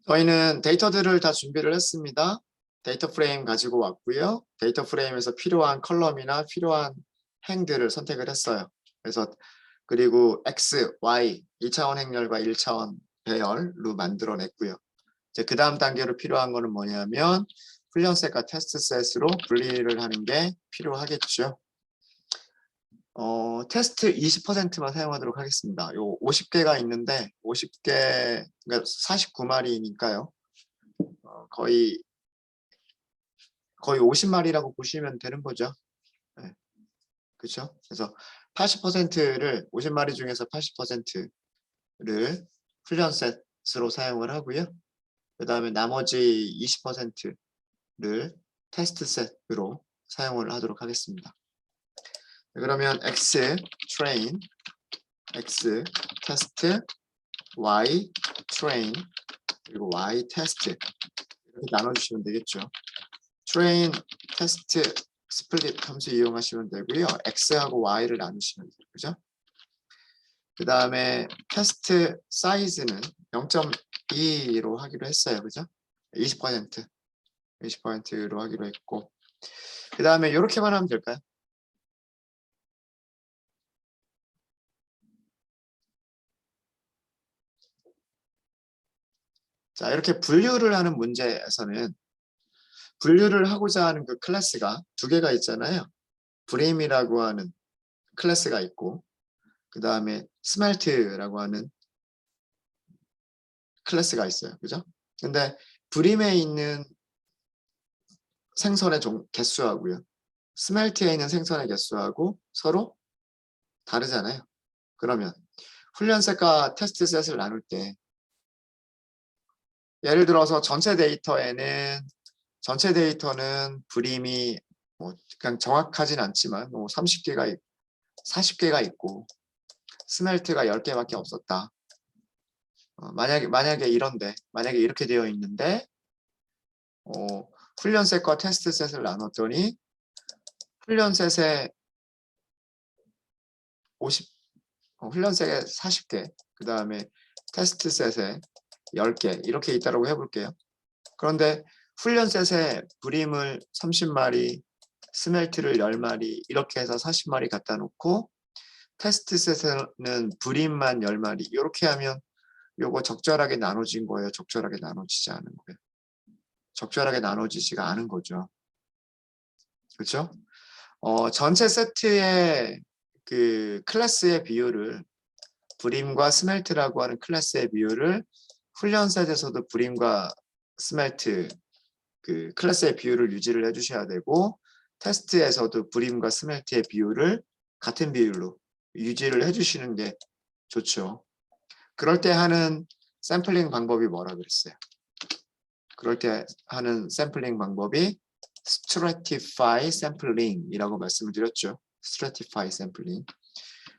저희는 데이터들을 다 준비를 했습니다. 데이터 프레임 가지고 왔고요. 데이터 프레임에서 필요한 컬럼이나 필요한 행들을 선택을 했어요. 그리고 X, Y, 1차원 행렬과 1차원 배열로 만들어냈고요. 이제 그 다음 단계로 필요한 거는 뭐냐면 훈련셋과 테스트셋으로 분리를 하는 게 필요하겠죠. 테스트 20%만 사용하도록 하겠습니다. 요 50개가 있는데 50개, 그러니까 49마리니까요. 거의 50마리라고 보시면 되는 거죠. 네, 그렇죠? 그래서 80%를 50마리 중에서 80%를 훈련셋으로 사용을 하고요. 그 다음에 나머지 20%를 테스트셋으로 사용을 하도록 하겠습니다. 그러면 X train, X test, Y train, 그리고 Y test 이렇게 나눠주시면 되겠죠. train, test, split 함수 이용하시면 되고요. X하고 Y를 나누시면 돼요. 그죠? 그 다음에 테스트 사이즈는 0.2로 하기로 했어요. 그죠? 20%로 하기로 했고, 그 다음에 이렇게만 하면 될까요? 자, 이렇게 분류를 하는 문제에서는 분류를 하고자 하는 그 클래스가 두 개가 있잖아요. 브림이라고 하는 클래스가 있고, 그 다음에 스멜트라고 하는 클래스가 있어요. 그죠? 근데 브림에 있는 생선의 개수하고요. 스멜트에 있는 생선의 개수하고 서로 다르잖아요. 그러면 훈련셋과 테스트셋을 나눌 때 예를 들어서 전체 데이터는 브림이 뭐 그냥 정확하진 않지만 뭐 30개가 40개가 있고 스멜트가 10개밖에 없었다. 만약에 만약에 이렇게 되어 있는데 훈련셋과 테스트셋을 나눴더니 훈련셋에 40개, 그 다음에 테스트셋에 10개 이렇게 있다고 해볼게요. 그런데 훈련셋에 브림을 30마리, 스멜트를 10마리 이렇게 해서 40마리 갖다 놓고 테스트셋에는 브림만 10마리 이렇게 하면 요거 적절하게 나눠진 거예요? 적절하게 나눠지지 않은 거예요? 적절하게 나눠지지가 않은 거죠. 그렇죠? 전체 세트의 그 클래스의 비율을 브림과 스멜트라고 하는 클래스의 비율을 훈련셋에서도 브림과 스멜트 그 클래스의 비율을 유지를 해주셔야 되고 테스트에서도 브림과 스멜트의 비율을 같은 비율로 유지를 해주시는 게 좋죠. 그럴 때 하는 샘플링 방법이 뭐라 그랬어요? 그럴 때 하는 샘플링 방법이 stratify sampling이라고 말씀을 드렸죠. stratify sampling.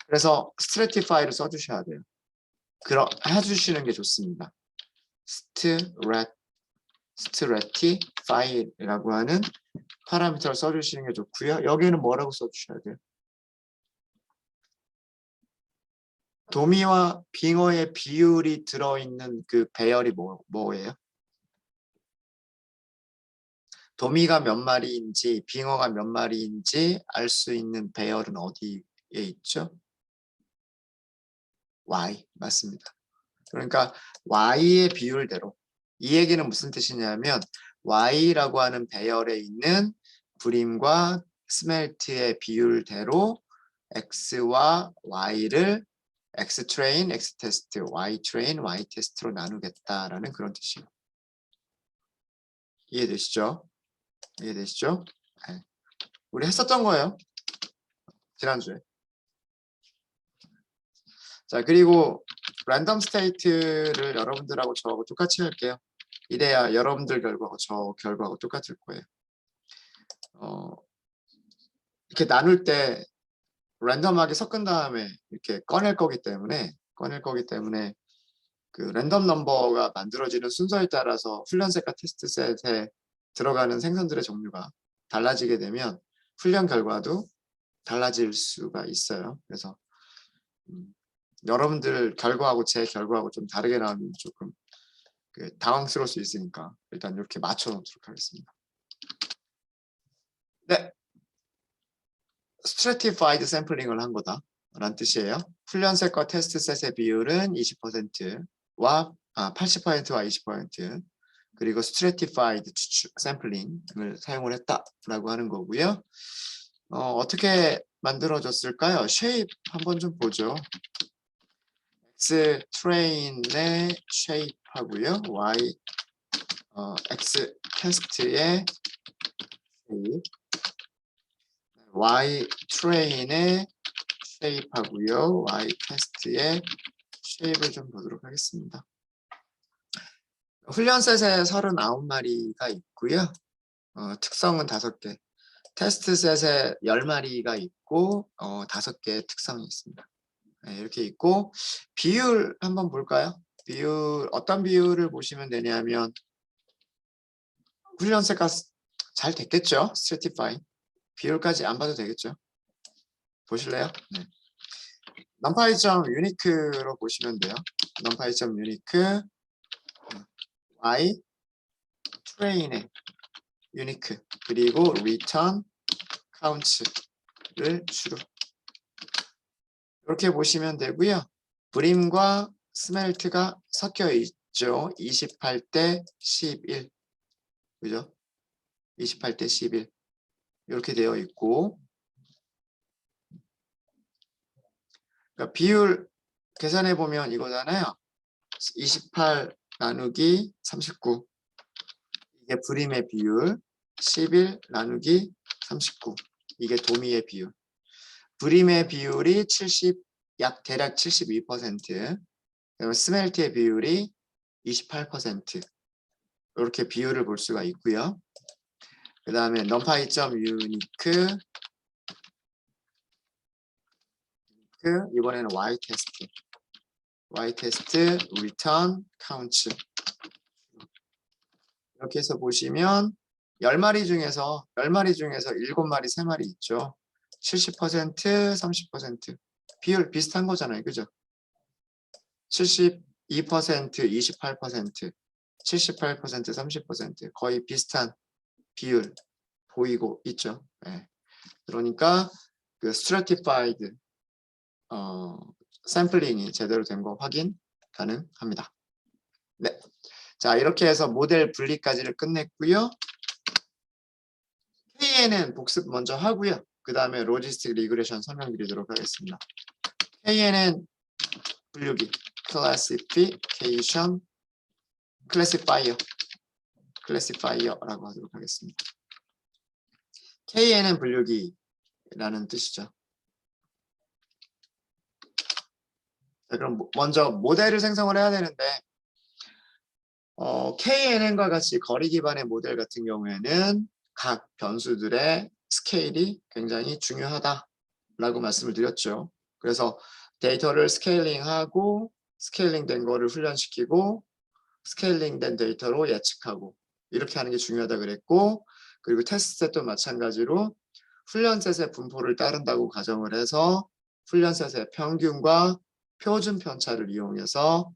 그래서 stratify를 써주셔야 돼요. 해주시는 게 좋습니다. stratify라고 하는 파라미터를 써주시는 게 좋고요. 여기는 뭐라고 써주셔야 돼요? 도미와 빙어의 비율이 들어있는 그 배열이 뭐예요? 도미가 몇 마리인지 빙어가 몇 마리인지 알 수 있는 배열은 어디에 있죠? Y 맞습니다. 그러니까 Y의 비율대로 이 얘기는 무슨 뜻이냐면 Y라고 하는 배열에 있는 브림과 스멜트의 비율대로 X와 Y를 X 트레인, X 테스트, Y 트레인, Y 테스트로 나누겠다라는 그런 뜻이에요. 이해되시죠? 이해되시죠? 네. 우리 했었던 거예요. 지난주에. 자, 그리고 랜덤 스테이트를 여러분들하고 저하고 똑같이 할게요. 이래야 여러분들 결과하고 저 결과하고 똑같을 거예요. 이렇게 나눌 때 랜덤하게 섞은 다음에 이렇게 꺼낼 거기 때문에 그 랜덤 넘버가 만들어지는 순서에 따라서 훈련셋과 테스트셋에 들어가는 생선들의 종류가 달라지게 되면 훈련 결과도 달라질 수가 있어요. 그래서 여러분들 결과하고 제 결과하고 좀 다르게 나오면 조금 당황스러울 수 있으니까 일단 이렇게 맞춰 놓도록 하겠습니다. 네, stratified 샘플링을 한 거다 라는 뜻이에요. 훈련셋과 테스트셋의 비율은 20%와 80%와 20%, 그리고 stratified 샘플링을 사용을 했다라고 하는 거고요. 어떻게 만들어졌을까요? 쉐입 한번 좀 보죠. X 트레인의 쉐입하고요. X 테스트의 쉐입, Y 트레인의 쉐입하고요. Y 테스트의 쉐입을 좀 보도록 하겠습니다. 훈련셋에 39마리가 있고요. 특성은 5개. 테스트셋에 10마리가 있고 5개의 특성이 있습니다. 네, 이렇게 있고 비율 한번 볼까요? 비율 어떤 비율을 보시면 되냐면 훈련셋가 잘 됐겠죠? 스트래티파이 비율까지 안 봐도 되겠죠? 보실래요? 네. 넘파이.점 유니크로 보시면 돼요. 넘파이.점 유니크 y 트레인의 유니크 그리고 return counts를 주로 이렇게 보시면 되고요. 브림과 스멜트가 섞여 있죠. 28대 11 그죠? 28대 11 이렇게 되어 있고, 그러니까 비율 계산해 보면 이거잖아요. 28 나누기 39 이게 브림의 비율, 11 나누기 39 이게 도미의 비율. 브림의 비율이 70, 대략 72%, 그리고 스멜트의 비율이 28%, 이렇게 비율을 볼 수가 있고요. 그 다음에 넘파이.점 유니크, 이번에는 Y 테스트, return counts. 이렇게 해서 보시면 10마리 중에서 7마리, 3마리 있죠. 70%, 30% 비율 비슷한 거잖아요. 그죠? 72%, 28%, 78%, 30% 거의 비슷한 비율 보이고 있죠. 네. 그러니까 그 stratified 샘플링이 제대로 된 거 확인 가능합니다. 네. 자, 이렇게 해서 모델 분리까지를 끝냈고요. KNN 복습 먼저 하고요. 그 다음에 로지스틱 리그레션 설명드리도록 하겠습니다. KNN 분류기, 클래시피케이션, 클래시파이어라고 하도록 하겠습니다. KNN 분류기라는 뜻이죠. 자, 그럼 먼저 모델을 생성을 해야 되는데 KNN과 같이 거리 기반의 모델 같은 경우에는 각 변수들의 스케일이 굉장히 중요하다라고 말씀을 드렸죠. 그래서 데이터를 스케일링하고 스케일링 된 거를 훈련시키고 스케일링 된 데이터로 예측하고 이렇게 하는 게 중요하다 그랬고, 그리고 테스트셋도 마찬가지로 훈련셋의 분포를 따른다고 가정을 해서 훈련셋의 평균과 표준 편차를 이용해서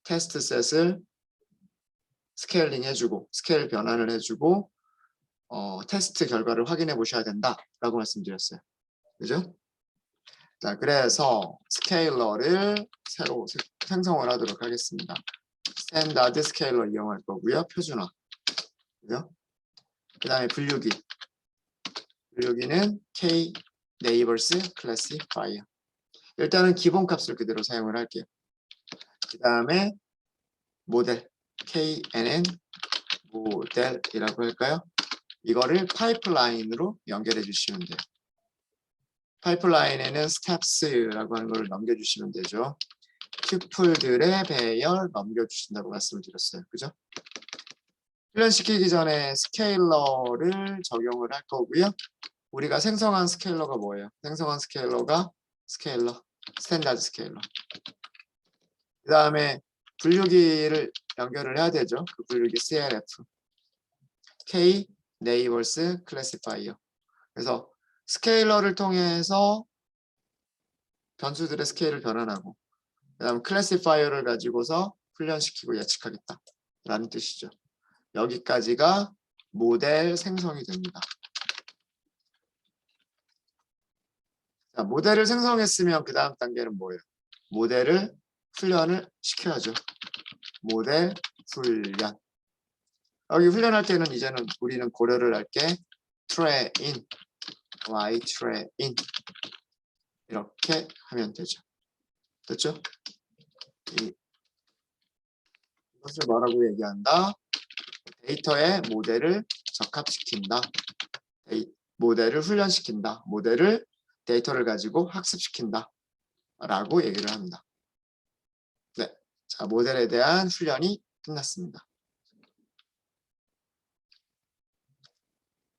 테스트셋을 스케일링 해주고 스케일 변환을 해주고 테스트 결과를 확인해 보셔야 된다라고 말씀드렸어요. 그죠? 자, 그래서 스케일러를 새로 생성을 하도록 하겠습니다. 스탠다드 스케일러 이용할 거고요. 표준화. 그죠? 그 다음에 분류기는 K neighbors classifier. 일단은 기본 값을 그대로 사용을 할게요. 그 다음에 모델 KNN 모델이라고 할까요? 이거를 파이프라인으로 연결해 주시면 돼요. 파이프라인에는 스텝스라고 하는 걸 넘겨주시면 되죠. 튜플들의 배열 넘겨주신다고 말씀을 드렸어요. 그죠? 훈련시키기 전에 스케일러를 적용을 할 거고요. 우리가 생성한 스케일러가 뭐예요? 생성한 스케일러가 스탠다드 스케일러. 그 다음에 분류기를 연결을 해야 되죠. 그 분류기 CLF. K neighbors classifier. 그래서 스케일러를 통해서 변수들의 스케일을 변환하고, 그 다음 클래시파이어를 가지고서 훈련시키고 예측하겠다. 라는 뜻이죠. 여기까지가 모델 생성이 됩니다. 자, 모델을 생성했으면 그 다음 단계는 뭐예요? 모델을 훈련을 시켜야죠. 모델 훈련. 여기 훈련할 때는 이제는 우리는 고려를 할게 train, y train 이렇게 하면 되죠. 됐죠? 이것을 뭐라고 얘기한다? 데이터의 모델을 적합시킨다. 모델을 훈련시킨다. 모델을 데이터를 가지고 학습시킨다. 라고 얘기를 합니다. 네, 자, 모델에 대한 훈련이 끝났습니다.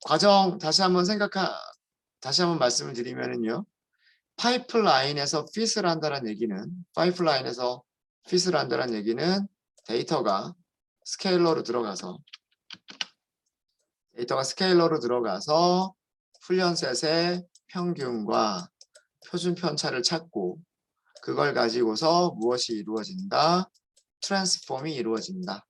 과정 다시 한번 말씀을 드리면은요. 파이프라인에서 핏을 한다는 얘기는 데이터가 스케일러로 들어가서 훈련셋의 평균과 표준 편차를 찾고 그걸 가지고서 무엇이 이루어진다? 트랜스폼이 이루어진다.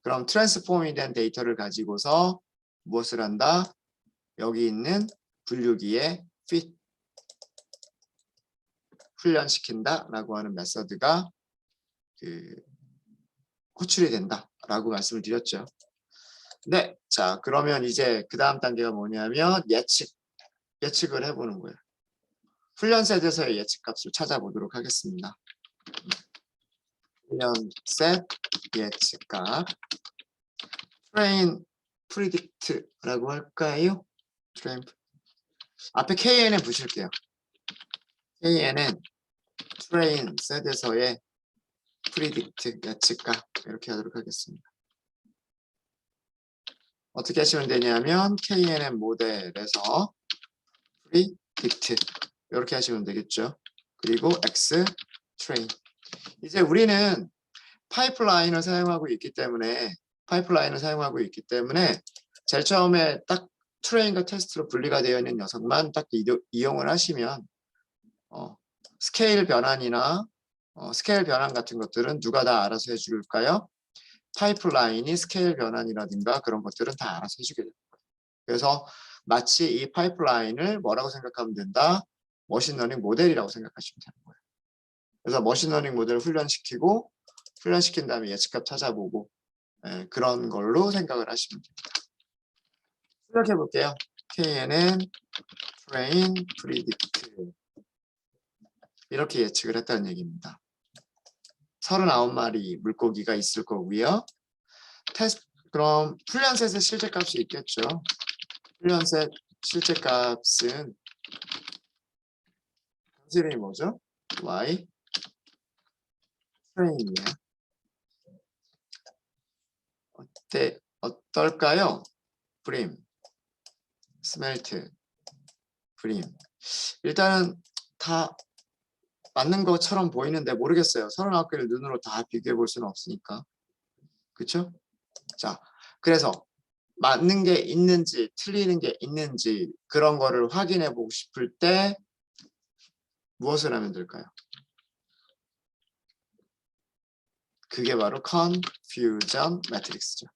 그럼 트랜스폼이 된 데이터를 가지고서 무엇을 한다? 여기 있는 분류기에 fit 훈련시킨다라고 하는 메서드가 호출이 된다라고 말씀을 드렸죠. 네, 자 그러면 이제 그 다음 단계가 뭐냐면 예측을 해보는 거예요. 훈련셋에서의 예측값을 찾아보도록 하겠습니다. 훈련셋 예측값 train predict라고 할까요? train 앞에 KN에 붙일게요. KN은 train 셋에서의 predict 예측값 이렇게 하도록 하겠습니다. 어떻게 하시면 되냐면 KNN 모델에서 predict 이렇게 하시면 되겠죠. 그리고 X train. 이제 우리는 파이프라인을 사용하고 있기 때문에 제일 처음에 딱 트레인과 테스트로 분리가 되어 있는 녀석만 딱 이용을 하시면 스케일 변환이나 스케일 변환 같은 것들은 누가 다 알아서 해줄까요? 파이프라인이 스케일 변환이라든가 그런 것들은 다 알아서 해주게 됩니다. 그래서 마치 이 파이프라인을 뭐라고 생각하면 된다? 머신러닝 모델이라고 생각하시면 되는 거예요. 그래서 머신러닝 모델을 훈련시킨 다음에 예측값 찾아보고 그런 걸로 생각을 하시면 됩니다. 시작해 볼게요. KNN train predict 이렇게 예측을 했다는 얘기입니다. 39마리 물고기가 있을 거고요. 그럼 훈련셋의 실제값이 있겠죠. 훈련셋 실제값은 이름이 뭐죠? Y train이에요. 어떨까요? 브림, 스멜트, 브림. 일단은 다 맞는 것처럼 보이는데 모르겠어요. 39개를 눈으로 다 비교해 볼 수는 없으니까. 그렇죠? 자, 그래서 맞는 게 있는지 틀리는 게 있는지 그런 거를 확인해 보고 싶을 때 무엇을 하면 될까요? 그게 바로 컨퓨전 매트릭스죠.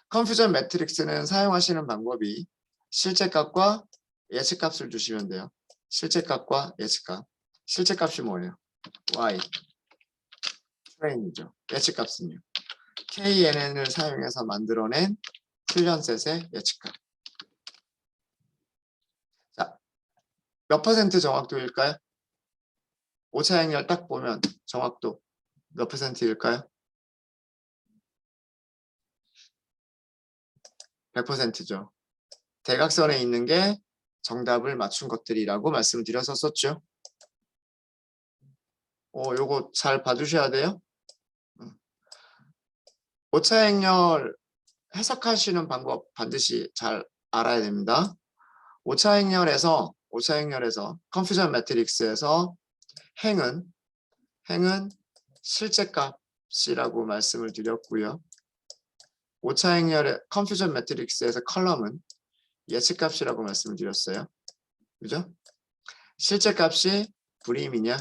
컨퓨전 매트릭스는 사용하시는 방법이 실제값과 예측값을 주시면 돼요. 실제값과 예측값. 실제값이 뭐예요? Y train이죠. 예측값은요. KNN을 사용해서 만들어낸 훈련셋의 예측값. 자, 몇 퍼센트 정확도일까요? 오차 행렬 딱 보면 정확도 몇 퍼센트일까요? 100%죠. 대각선에 있는 게 정답을 맞춘 것들이라고 말씀드렸었죠. 요거 잘 봐주셔야 돼요. 오차 행렬 해석하시는 방법 반드시 잘 알아야 됩니다. 오차 행렬에서 컨퓨전 매트릭스에서 행은 실제값이라고 말씀을 드렸고요. 오차 행렬의 컨퓨전 매트릭스에서 컬럼은 예측값이라고 말씀을 드렸어요. 그죠? 실제값이 브림이냐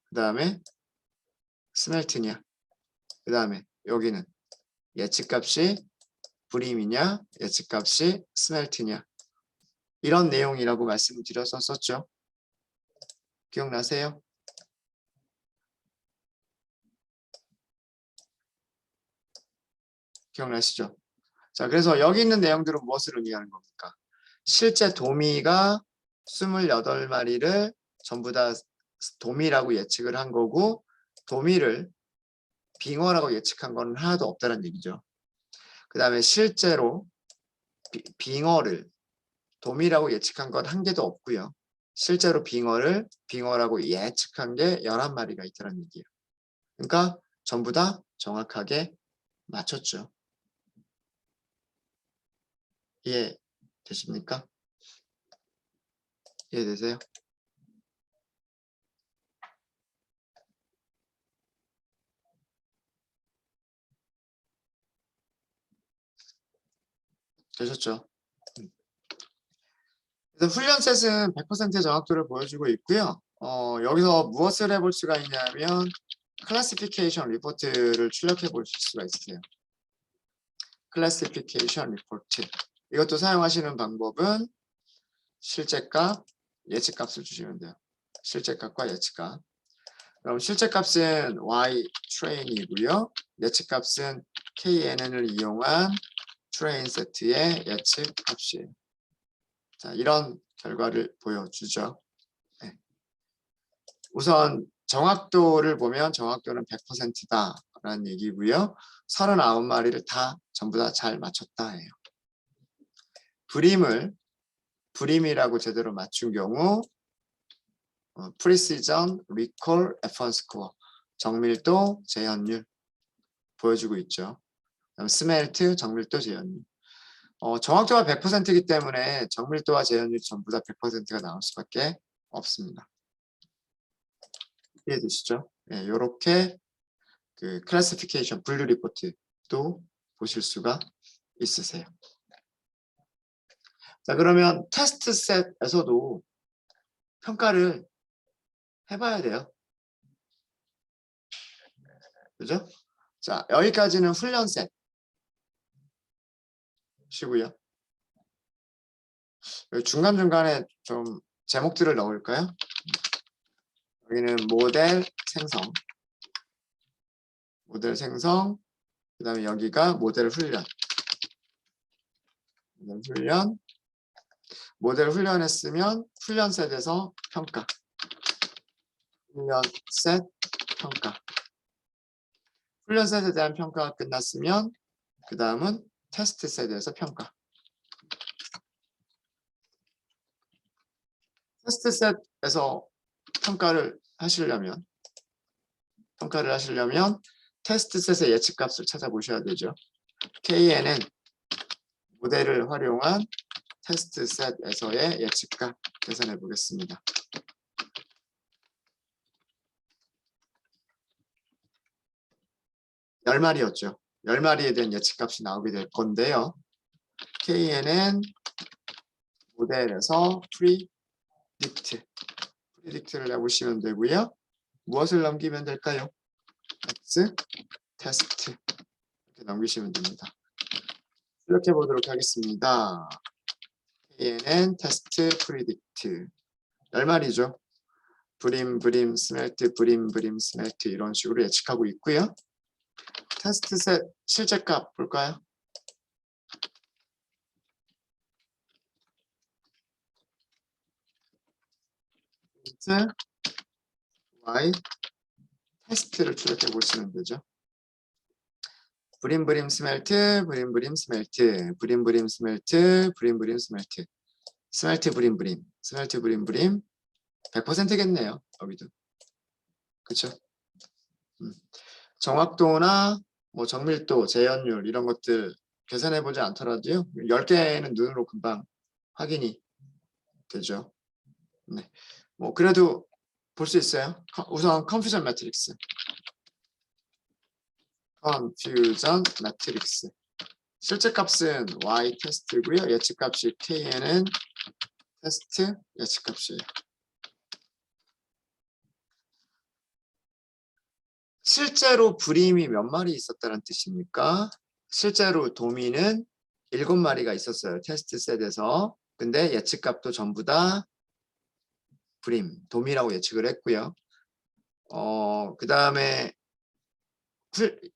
그 다음에 스멜트냐 그 다음에 여기는 예측값이 브림이냐 예측값이 스멜트냐 이런 내용이라고 말씀드렸었죠. 기억나세요? 기억나시죠? 자, 그래서 여기 있는 내용들은 무엇을 의미하는 겁니까? 실제 도미가 28마리를 전부 다 도미라고 예측을 한 거고 도미를 빙어라고 예측한 건 하나도 없다는 얘기죠. 그 다음에 실제로 빙어를 도미라고 예측한 건 한 개도 없고요. 실제로 빙어를 빙어라고 예측한 게 11마리가 있다는 얘기예요. 그러니까 전부 다 정확하게 맞췄죠. 이해되십니까? 이해되세요? 되셨죠? 그래서 훈련셋은 100% 정확도를 보여주고 있고요. 여기서 무엇을 해볼 수가 있냐면 클래시피케이션 리포트를 출력해 볼 수가 있어요. 클래시피케이션 리포트. 이것도 사용하시는 방법은 실제값, 예측값을 주시면 돼요. 실제값과 예측값. 그럼 실제값은 y train이고요. 예측값은 knn을 이용한 트레인 세트의 예측값이에요. 자, 이런 결과를 보여주죠. 네. 우선 정확도를 보면 정확도는 100%다라는 얘기고요. 39마리를 다 전부 다 잘 맞췄다예요. 브림이라고 제대로 맞춘 경우 Precision, Recall, F1 Score 정밀도, 재현율 보여주고 있죠. 스멜트, 정밀도, 재현율. 정확도가 100%이기 때문에 정밀도와 재현율 전부 다 100%가 나올 수밖에 없습니다. 이해되시죠? 네, 이렇게 그 클래시피케이션 분류 리포트도 보실 수가 있으세요. 자, 그러면 테스트 셋에서도 평가를 해봐야 돼요. 그죠? 자, 여기까지는 훈련 셋이고요. 중간중간에 좀 제목들을 넣을까요? 여기는 모델 생성, 그 다음에 여기가 모델 훈련. 모델 훈련했으면 훈련 셋에서 평가. 훈련 셋 평가. 훈련 셋에 대한 평가가 끝났으면 그 다음은 테스트 셋에서 평가. 테스트 셋에서 평가를 하시려면 테스트 셋의 예측값을 찾아보셔야 되죠. KNN 모델을 활용한 테스트 셋에서의 예측값 계산해 보겠습니다. 열 마리였죠. 10마리에 대한 예측값이 나오게 될 건데요. KNN 모델에서 프리딕트를 해보시면 되고요. 무엇을 넘기면 될까요? X 테스트 이렇게 넘기시면 됩니다. 출력해 보도록 하겠습니다. KNN 테스트 프리딕트 10마리죠. 브림, 스멜트, 브림, 스멜트 이런 식으로 예측하고 있고요. 테스트 셋 실제값 볼까요? Y 테스트를 출력해 보시면 되죠. 브림, 스멜트, 스멜트, 스멜트, 스멜트, 스멜트, 스멜트, 100%겠네요. 여기도. 그쵸? 정확도나 뭐 정밀도, 재현율 이런 것들 계산해 보지 않더라도요. 10개는 눈으로 금방 확인이 되죠. 네. 뭐 그래도 볼 수 있어요. 우선 컨퓨전 매트릭스. 실제 값은 y 테스트고요. 예측 값이 kn은 테스트 예측 값이에요. 실제로 불임이 몇 마리 있었다는 뜻입니까? 실제로 도미는 7마리가 있었어요. 테스트 셋에서. 근데 예측값도 전부 다 불임, 도미라고 예측을 했고요. 그 다음에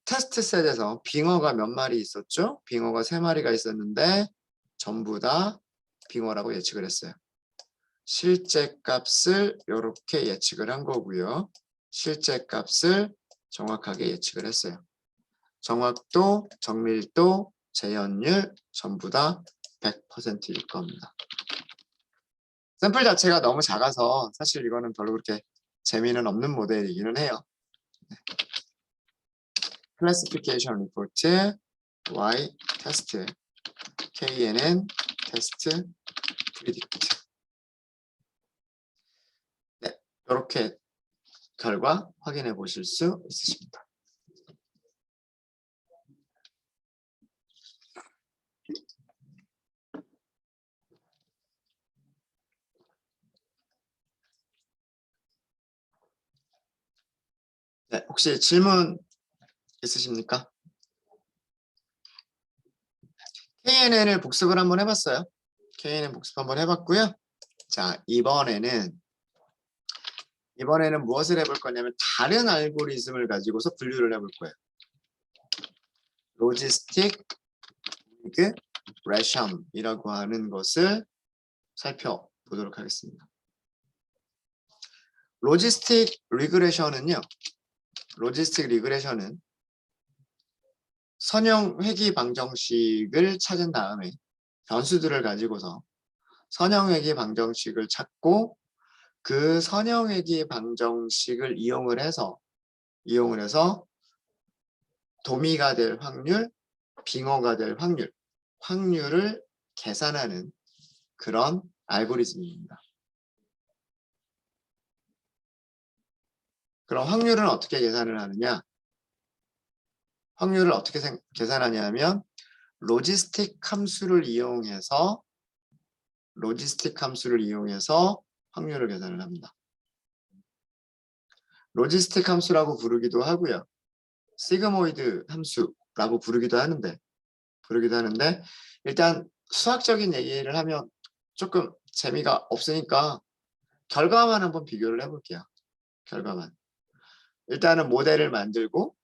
테스트 셋에서 빙어가 몇 마리 있었죠? 빙어가 3마리가 있었는데 전부 다 빙어라고 예측을 했어요. 실제 값을 이렇게 예측을 한 거고요. 실제 값을 정확하게 예측을 했어요. 정확도, 정밀도, 재현율 전부 다 100%일 겁니다. 샘플 자체가 너무 작아서 사실 이거는 별로 그렇게 재미는 없는 모델이기는 해요. 클래시피케이션 리포트, Y 테스트, KNN 테스트, 프리딕트. 네, 이렇게 결과 확인해 보실 수 있으십니다. 네, 혹시 질문 있으십니까? KNN을 복습을 한번 해봤어요. KNN 복습 한번 해봤고요. 자, 이번에는 무엇을 해볼 거냐면 다른 알고리즘을 가지고서 분류를 해볼 거예요. 로지스틱 리그레션이라고 하는 것을 살펴보도록 하겠습니다. 로지스틱 리그레션은 선형 회귀 방정식을 찾은 다음에 변수들을 가지고서 선형 회귀 방정식을 찾고 그 선형 회귀 방정식을 이용을 해서 도미가 될 확률, 빙어가 될 확률을 계산하는 그런 알고리즘입니다. 그럼 확률은 어떻게 계산을 하느냐? 확률을 어떻게 계산하냐면 로지스틱 함수를 이용해서 확률을 계산을 합니다. 로지스틱 함수라고 부르기도 하고요. 시그모이드 함수라고 부르기도 하는데 일단 수학적인 얘기를 하면 조금 재미가 없으니까 결과만 한번 비교를 해볼게요. 결과만. 일단은 모델을 만들고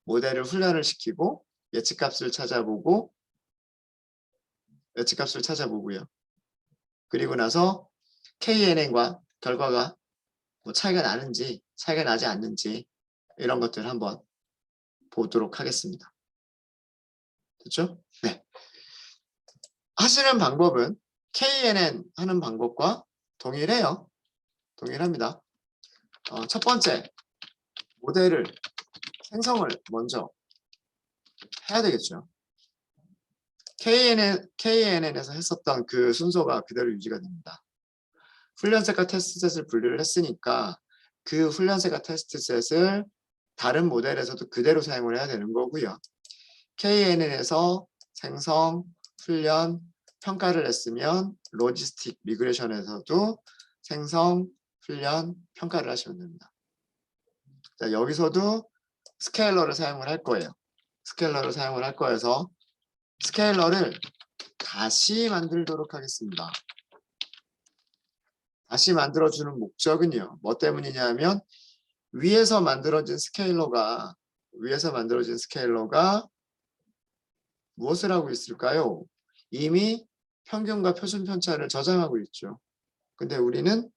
모델을 훈련을 시키고 예측값을 찾아보고요. 그리고 나서 KNN과 결과가 뭐 차이가 나는지 차이가 나지 않는지 이런 것들 한번 보도록 하겠습니다. 됐죠? 네. 하시는 방법은 KNN 하는 방법과 동일해요. 동일합니다. 첫 번째, 모델을 생성을 먼저 해야 되겠죠. KNN에서 했었던 그 순서가 그대로 유지가 됩니다. 훈련셋과 테스트셋을 분류를 했으니까 그 훈련셋과 테스트셋을 다른 모델에서도 그대로 사용을 해야 되는 거고요. KNN에서 생성, 훈련, 평가를 했으면 로지스틱 리그레션에서도 생성, 훈련, 평가를 하시면 됩니다. 자, 여기서도 스케일러를 사용을 할 거예요. 스케일러를 사용을 할 거여서 스케일러를 다시 만들도록 하겠습니다. 다시 만들어주는 목적은요. 뭐 때문이냐면 위에서 만들어진 스케일러가 무엇을 하고 있을까요? 이미 평균과 표준 편차를 저장하고 있죠. 근데 우리는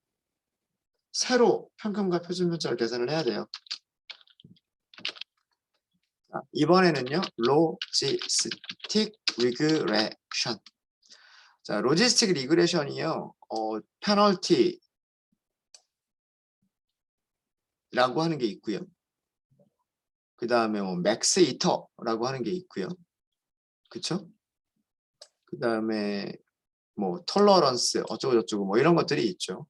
새로 평균과 표준 편차를 계산을 해야 돼요. 자, 이번에는요. 로지스틱 리그레션. 자, 로지스틱 리그레션이요. 페널티라고 하는 게 있고요. 그 다음에 뭐 맥스 이터라고 하는 게 있고요. 그쵸? 그 다음에 뭐 톨러런스 어쩌고저쩌고 뭐 이런 것들이 있죠.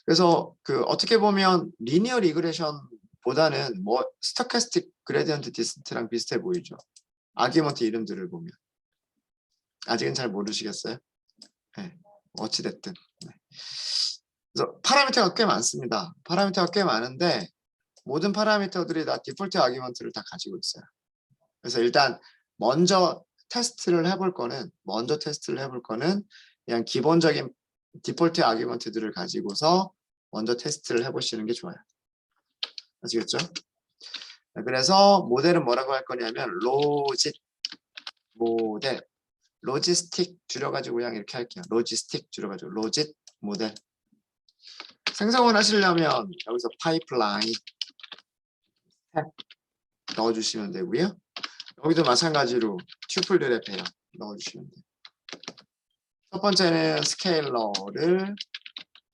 그래서 그 어떻게 보면 리니어 리그레션보다는 뭐 스토캐스틱 그레디언트 디센트랑 비슷해 보이죠. 아규먼트 이름들을 보면. 아직은 잘 모르시겠어요? 네, 어찌됐든. 네. 그래서 파라미터가 꽤 많습니다. 파라미터가 꽤 많은데 모든 파라미터들이 다 디폴트 아규먼트를 다 가지고 있어요. 그래서 일단 먼저 테스트를 해볼 거는 그냥 기본적인 디폴트 아규먼트들을 가지고서 먼저 테스트를 해보시는 게 좋아요. 아시겠죠? 그래서 모델은 뭐라고 할 거냐면 로짓 모델, 로지스틱 줄여가지고 그냥 이렇게 할게요. 로지스틱 줄여가지고 로짓 모델. 생성을 하시려면 여기서 파이프라인 넣어주시면 되고요. 여기도 마찬가지로 튜플들의 배열 넣어주시면 돼요. 첫 번째는 스케일러를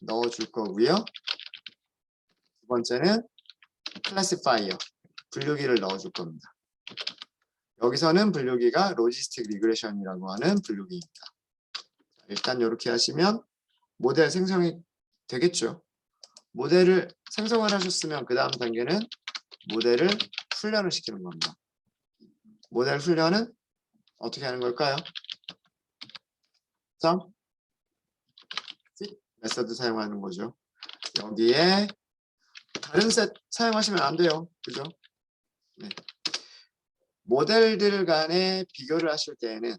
넣어줄 거고요. 두 번째는 클래시파이어, 분류기를 넣어줄 겁니다. 여기서는 분류기가 로지스틱 리그레션이라고 하는 분류기입니다. 일단 이렇게 하시면 모델 생성이 되겠죠. 모델을 생성을 하셨으면 그 다음 단계는 모델을 훈련을 시키는 겁니다. 모델 훈련은 어떻게 하는 걸까요? 메서드 사용하는 거죠. 여기에 다른 셋 사용하시면 안 돼요. 그죠? 네. 모델들 간에 비교를 하실 때에는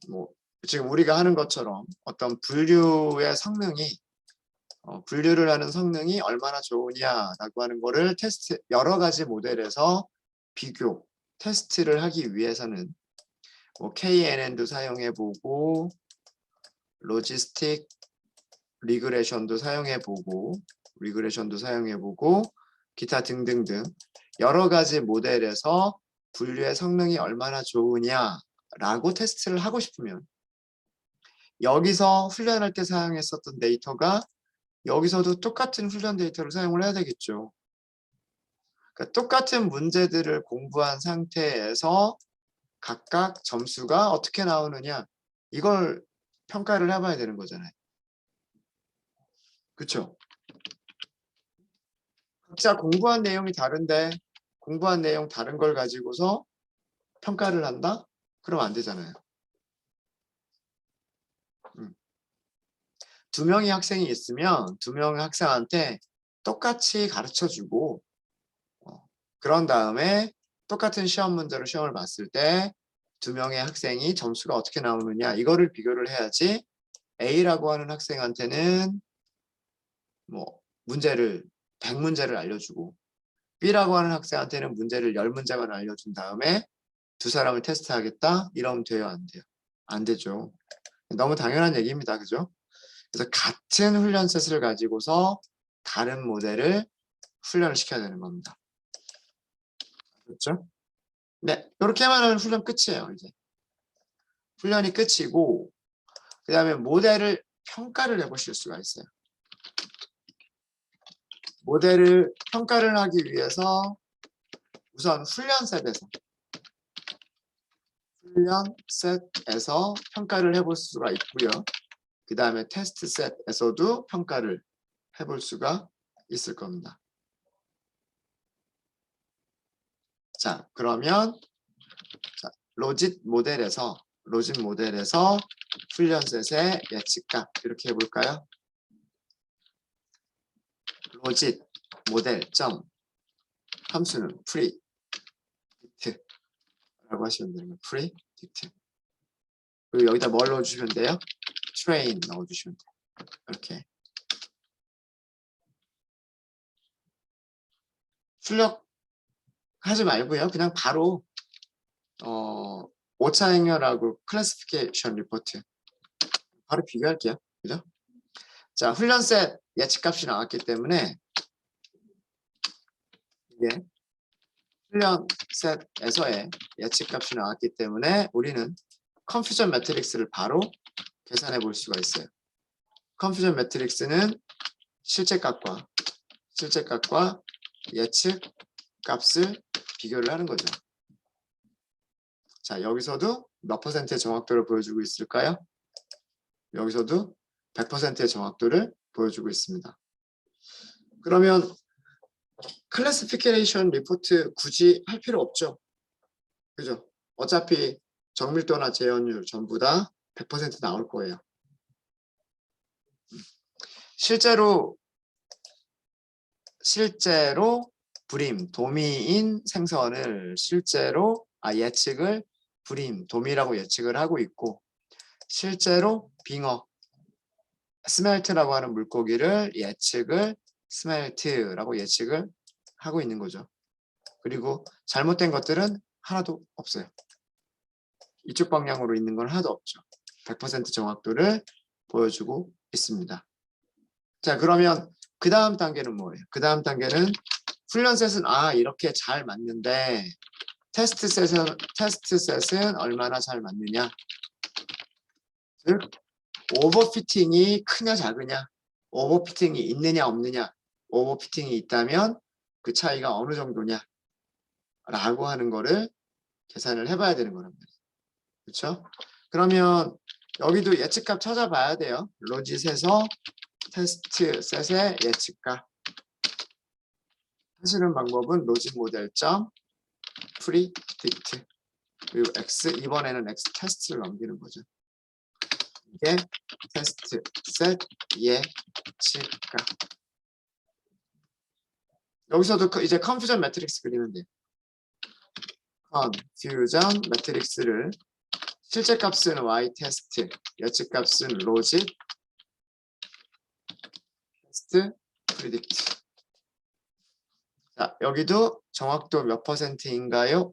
뭐 지금 우리가 하는 것처럼 어떤 분류의 성능이 분류를 하는 성능이 얼마나 좋으냐라고 하는 거를 테스트 여러 가지 모델에서 비교 테스트를 하기 위해서는 뭐 KNN도 사용해보고 로지스틱 리그레션도 사용해보고 기타 등등등 여러 가지 모델에서 분류의 성능이 얼마나 좋으냐라고 테스트를 하고 싶으면 여기서 훈련할 때 사용했었던 데이터가 여기서도 똑같은 훈련 데이터를 사용을 해야 되겠죠. 그러니까 똑같은 문제들을 공부한 상태에서 각각 점수가 어떻게 나오느냐 이걸 평가를 해봐야 되는 거잖아요. 그렇죠? 각자 공부한 내용이 다른데 공부한 내용 다른 걸 가지고서 평가를 한다? 그러면 안 되잖아요. 두 명의 학생이 있으면 두 명의 학생한테 똑같이 가르쳐주고 그런 다음에 똑같은 시험 문제로 시험을 봤을 때 두 명의 학생이 점수가 어떻게 나오느냐 이거를 비교를 해야지 A라고 하는 학생한테는 뭐 문제를 100문제를 알려주고 B라고 하는 학생한테는 문제를 10문제만 알려준 다음에 두 사람을 테스트하겠다? 이러면 돼요? 안 돼요? 안 되죠. 너무 당연한 얘기입니다. 그죠? 그래서 같은 훈련 셋을 가지고서 다른 모델을 훈련을 시켜야 되는 겁니다. 그렇죠? 네, 이렇게만 하면 훈련 끝이에요. 이제 훈련이 끝이고 그 다음에 모델을 평가를 해보실 수가 있어요. 모델을 평가를 하기 위해서 우선 훈련셋에서 평가를 해볼 수가 있고요. 그 다음에 테스트 셋에서도 평가를 해볼 수가 있을 겁니다. 자, 그러면 로짓 모델에서 훈련셋의 예측값 이렇게 해볼까요? 로짓 모델 점 함수는 predict라고 하시면 됩니다. predict. 그리고 여기다 뭘 넣어주시면 돼요? train 넣어주시면 돼요. 이렇게 출력하지 말고요. 그냥 바로 오차 행렬하고 클래시피케이션 리포트 바로 비교할게요. 그죠? 자, 훈련셋 예측값이 나왔기 때문에 이게 훈련셋에서의 예측값이 나왔기 때문에 우리는 컨퓨전 매트릭스를 바로 계산해 볼 수가 있어요. 컨퓨전 매트릭스는 실제값과 예측값을 비교를 하는 거죠. 자, 여기서도 몇 퍼센트의 정확도를 보여주고 있을까요? 여기서도 100%의 정확도를 보여주고 있습니다. 그러면 클래시피케이션 리포트 굳이 할 필요 없죠. 그죠? 어차피 정밀도나 재현율 전부 다 100% 나올 거예요. 실제로 실제로 불임, 도미인 생선을 실제로 예측을 불임, 도미라고 예측을 하고 있고 실제로 빙어, 스멜트라고 하는 물고기를 예측을 스멜트라고 예측을 하고 있는 거죠. 그리고 잘못된 것들은 하나도 없어요. 이쪽 방향으로 있는 건 하나도 없죠. 100% 정확도를 보여주고 있습니다. 자, 그러면 그 다음 단계는 뭐예요? 그 다음 단계는 훈련셋은 이렇게 잘 맞는데 테스트셋은 얼마나 잘 맞느냐? 즉 오버피팅이 크냐 작으냐? 오버피팅이 있느냐 없느냐? 오버피팅이 있다면 그 차이가 어느 정도냐? 라고 하는 거를 계산을 해봐야 되는 거랍니다. 그렇죠? 그러면 여기도 예측값 찾아봐야 돼요. 로짓에서 테스트셋의 예측값. 하시는 방법은 로짓 모델.predict 그리고 x 이번에는 x 테스트를 넘기는 거죠. 이게 테스트셋 예측값. 여기서도 이제 컨퓨전 매트릭스 그리면 돼요. 컨퓨전 매트릭스를 실제 값은 y 테스트, 예측 값은 로짓, 테스트, 프리딕트. 자, 여기도 정확도 몇 %인가요?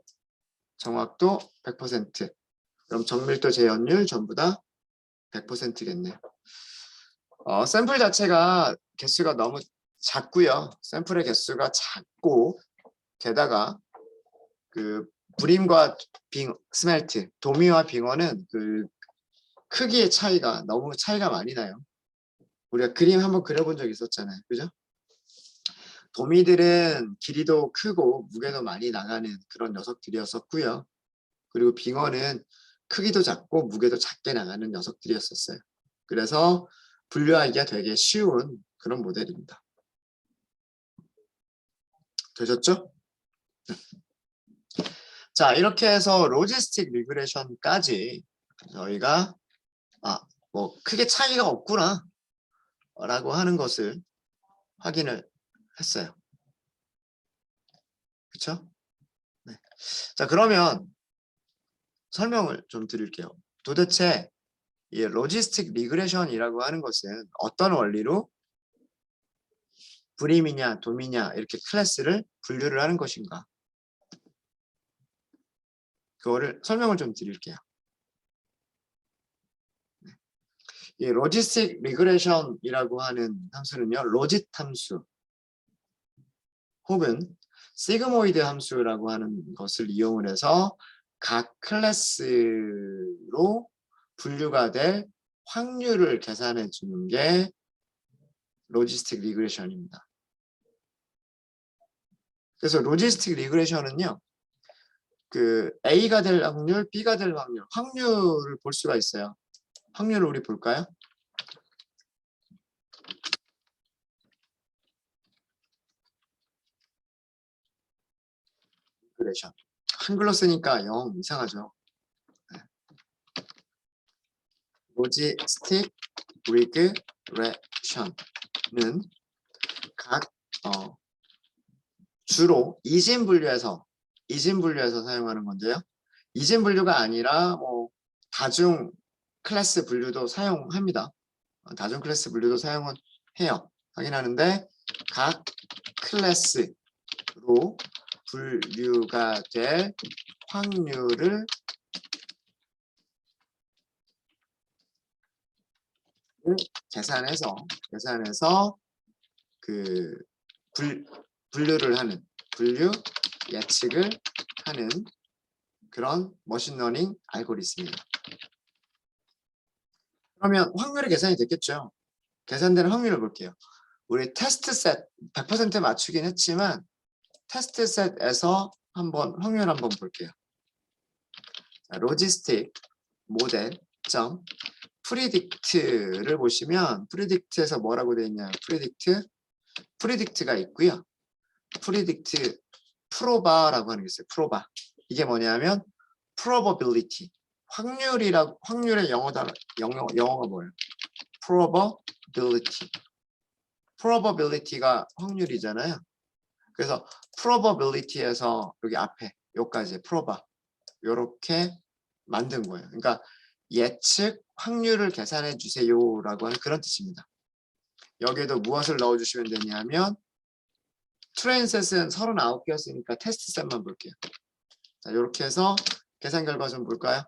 정확도 100%. 그럼 정밀도 재현율 전부 다 100%겠네요. 샘플 자체가 개수가 너무 작고요. 샘플의 개수가 작고 게다가 그 불임과 스멜트, 도미와 빙어는 그 크기의 차이가 너무 차이가 많이 나요. 우리가 그림 한번 그려본 적 있었잖아요. 그죠? 도미들은 길이도 크고 무게도 많이 나가는 그런 녀석들이었었고요. 그리고 빙어는 크기도 작고 무게도 작게 나가는 녀석들이었었어요. 그래서 분류하기가 되게 쉬운 그런 모델입니다. 되셨죠? 자, 이렇게 해서 로지스틱 리그레션까지 저희가 뭐 크게 차이가 없구나 라고 하는 것을 확인을 했어요. 그렇죠? 네. 자, 그러면 설명을 좀 드릴게요. 도대체 이 로지스틱 리그레션이라고 하는 것은 어떤 원리로 불임이냐 도미냐 이렇게 클래스를 분류를 하는 것인가? 그거를 설명을 좀 드릴게요. 이 로지스틱 리그레션이라고 하는 함수는요. 로짓 함수 혹은 시그모이드 함수라고 하는 것을 이용을 해서 각 클래스로 분류가 될 확률을 계산해 주는 게 로지스틱 리그레션입니다. 그래서 로지스틱 리그레션은요. 그 A가 될 확률, B가 될 확률, 확률을 볼 수가 있어요. 확률을 우리 볼까요? 리그레션. 한글로 쓰니까 영 이상하죠. 네. 로지스틱 리그레션은 각 주로 이진 분류에서 사용하는 건데요. 이진 분류가 아니라 뭐 다중 클래스 분류도 사용합니다. 다중 클래스 분류도 사용은 해요. 확인하는데 각 클래스로 분류가 될 확률을 계산해서 그 분류를 하는 분류 예측을 하는 그런 머신러닝 알고리즘이에요. 그러면 확률이 계산이 됐겠죠. 계산되는 확률을 볼게요. 우리 테스트셋 100% 맞추긴 했지만 테스트셋에서 한번 확률 한번 볼게요. 자, 로지스틱 모델 점 프리딕트를 보시면 프리딕트에서 뭐라고 되어 있냐? 프리딕트가 있고요. 프리딕트 프로바라고 하는 게 있어요. 프로바. 이게 뭐냐면 probability. 확률의 영어가 뭐예요? probability. probability가 확률이잖아요. 그래서 probability에서 여기 앞에 여기까지 proba 요렇게 만든 거예요. 그러니까 예측 확률을 계산해 주세요라고 하는 그런 뜻입니다. 여기에도 무엇을 넣어주시면 되냐면 트레인셋은 39개였으니까 테스트셋만 볼게요. 자, 이렇게 해서 계산 결과 좀 볼까요?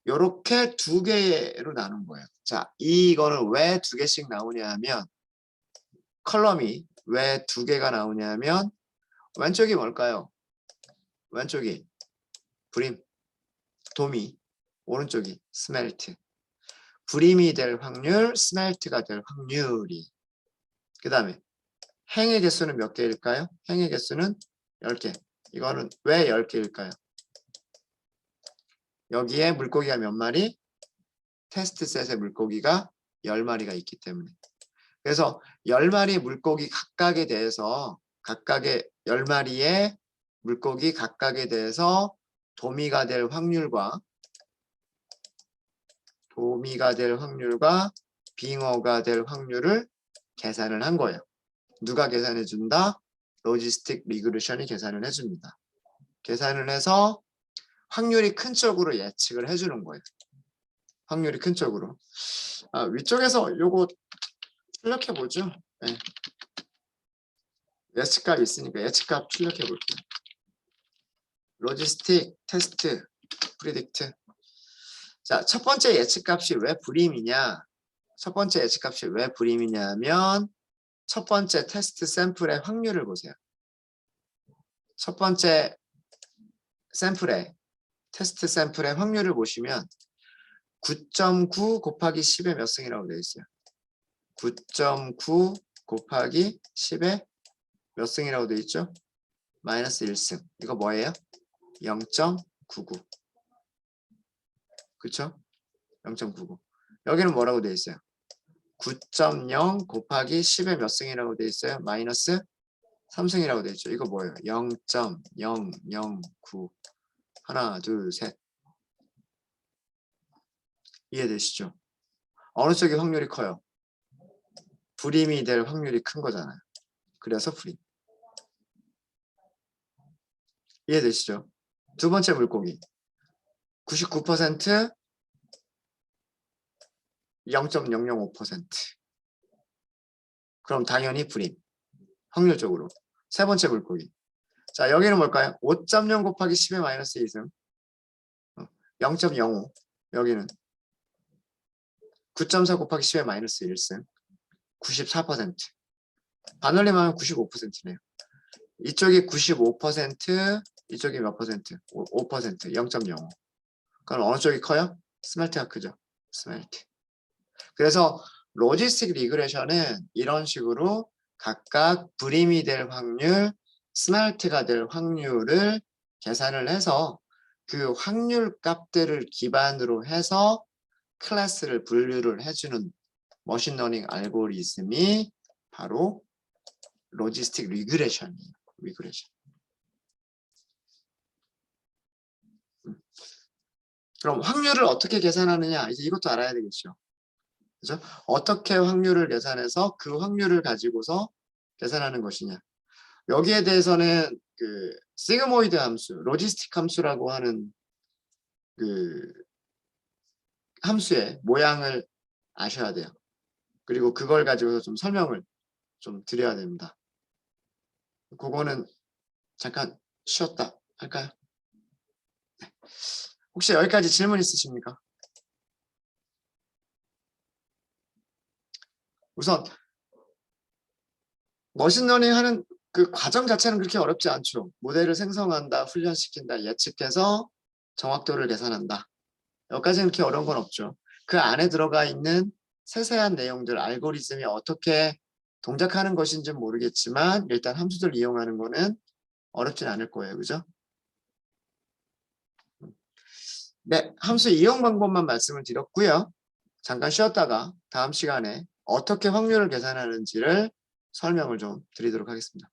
이렇게 두 개로 나눈 거예요. 자, 이거는 왜 두 개씩 나오냐 하면 컬럼이 왜 두 개가 나오냐면 왼쪽이 뭘까요? 왼쪽이 브림, 도미, 오른쪽이 스멜트. 브림이 될 확률, 스멜트가 될 확률이. 그 다음에 행의 개수는 몇 개일까요? 행의 개수는 10개. 이거는 왜 10개일까요? 여기에 물고기가 몇 마리? 테스트셋의 물고기가 10마리가 있기 때문에. 그래서 10마리 물고기 각각에 대해서 각각의 10마리의 물고기 각각에 대해서 도미가 될 확률과 빙어가 될 확률을 계산을 한 거예요. 누가 계산해 준다? 로지스틱 리그레션이 계산을 해줍니다. 계산을 해서 확률이 큰 쪽으로 예측을 해주는 거예요. 확률이 큰 쪽으로. 위쪽에서 요거 출력해 보죠. 네. 예측값이 있으니까 예측값 출력해 볼게요. 로지스틱, 테스트, 프리딕트. 자, 첫 번째 예측값이 왜 불임이냐? 첫 번째 예측값이 왜 불임이냐면 첫 번째 테스트 샘플의 확률을 보세요. 첫 번째 샘플의 테스트 샘플의 확률을 보시면 9.9 곱하기 10의 몇 승이라고 되어 있어요. 9.9 곱하기 10의 몇 승이라고 되어 있죠? 마이너스 1승. 이거 뭐예요? 0.99. 그쵸? 0.99. 여기는 뭐라고 되어 있어요? 9.0 곱하기 10의 몇 승이라고 되어 있어요? 마이너스 3승이라고 되어 있죠. 이거 뭐예요? 0.009. 하나, 둘, 셋. 이해되시죠? 어느 쪽이 확률이 커요? 불임이 될 확률이 큰 거잖아요. 그래서 불임. 이해되시죠? 두 번째 물고기. 99% 0.005%. 그럼 당연히 불임. 확률적으로. 세 번째 물고기. 자, 여기는 뭘까요? 5.0 곱하기 10의 마이너스 2승. 0.05. 여기는 9.4 곱하기 10의 마이너스 1승. 94%. 반올림하면 95%네요. 이쪽이 95%, 이쪽이 몇 퍼센트? 5%, 0.05. 그럼 어느 쪽이 커요? 스멜트가 크죠. 스멜트. 그래서 로지스틱 리그레션은 이런 식으로 각각 불임이 될 확률, 스멜트가 될 확률을 계산을 해서 그 확률 값들을 기반으로 해서 클래스를 분류를 해주는 머신러닝 알고리즘이 바로 로지스틱 리그레션이에요. 리그레션. 그럼 확률을 어떻게 계산하느냐? 이제 이것도 알아야 되겠죠. 그죠? 어떻게 확률을 계산해서 그 확률을 가지고서 계산하는 것이냐. 여기에 대해서는 그 시그모이드 함수, 로지스틱 함수라고 하는 그 함수의 모양을 아셔야 돼요. 그리고 그걸 가지고서 좀 설명을 좀 드려야 됩니다. 그거는 잠깐 쉬었다 할까요? 네. 혹시 여기까지 질문 있으십니까? 우선 머신러닝 하는 그 과정 자체는 그렇게 어렵지 않죠. 모델을 생성한다, 훈련시킨다, 예측해서 정확도를 계산한다. 여기까지는 그렇게 어려운 건 없죠. 그 안에 들어가 있는 세세한 내용들, 알고리즘이 어떻게 동작하는 것인지는 모르겠지만 일단 함수들 이용하는 거는 어렵진 않을 거예요. 그죠? 네, 함수 이용 방법만 말씀을 드렸고요. 잠깐 쉬었다가 다음 시간에 어떻게 확률을 계산하는지를 설명을 좀 드리도록 하겠습니다.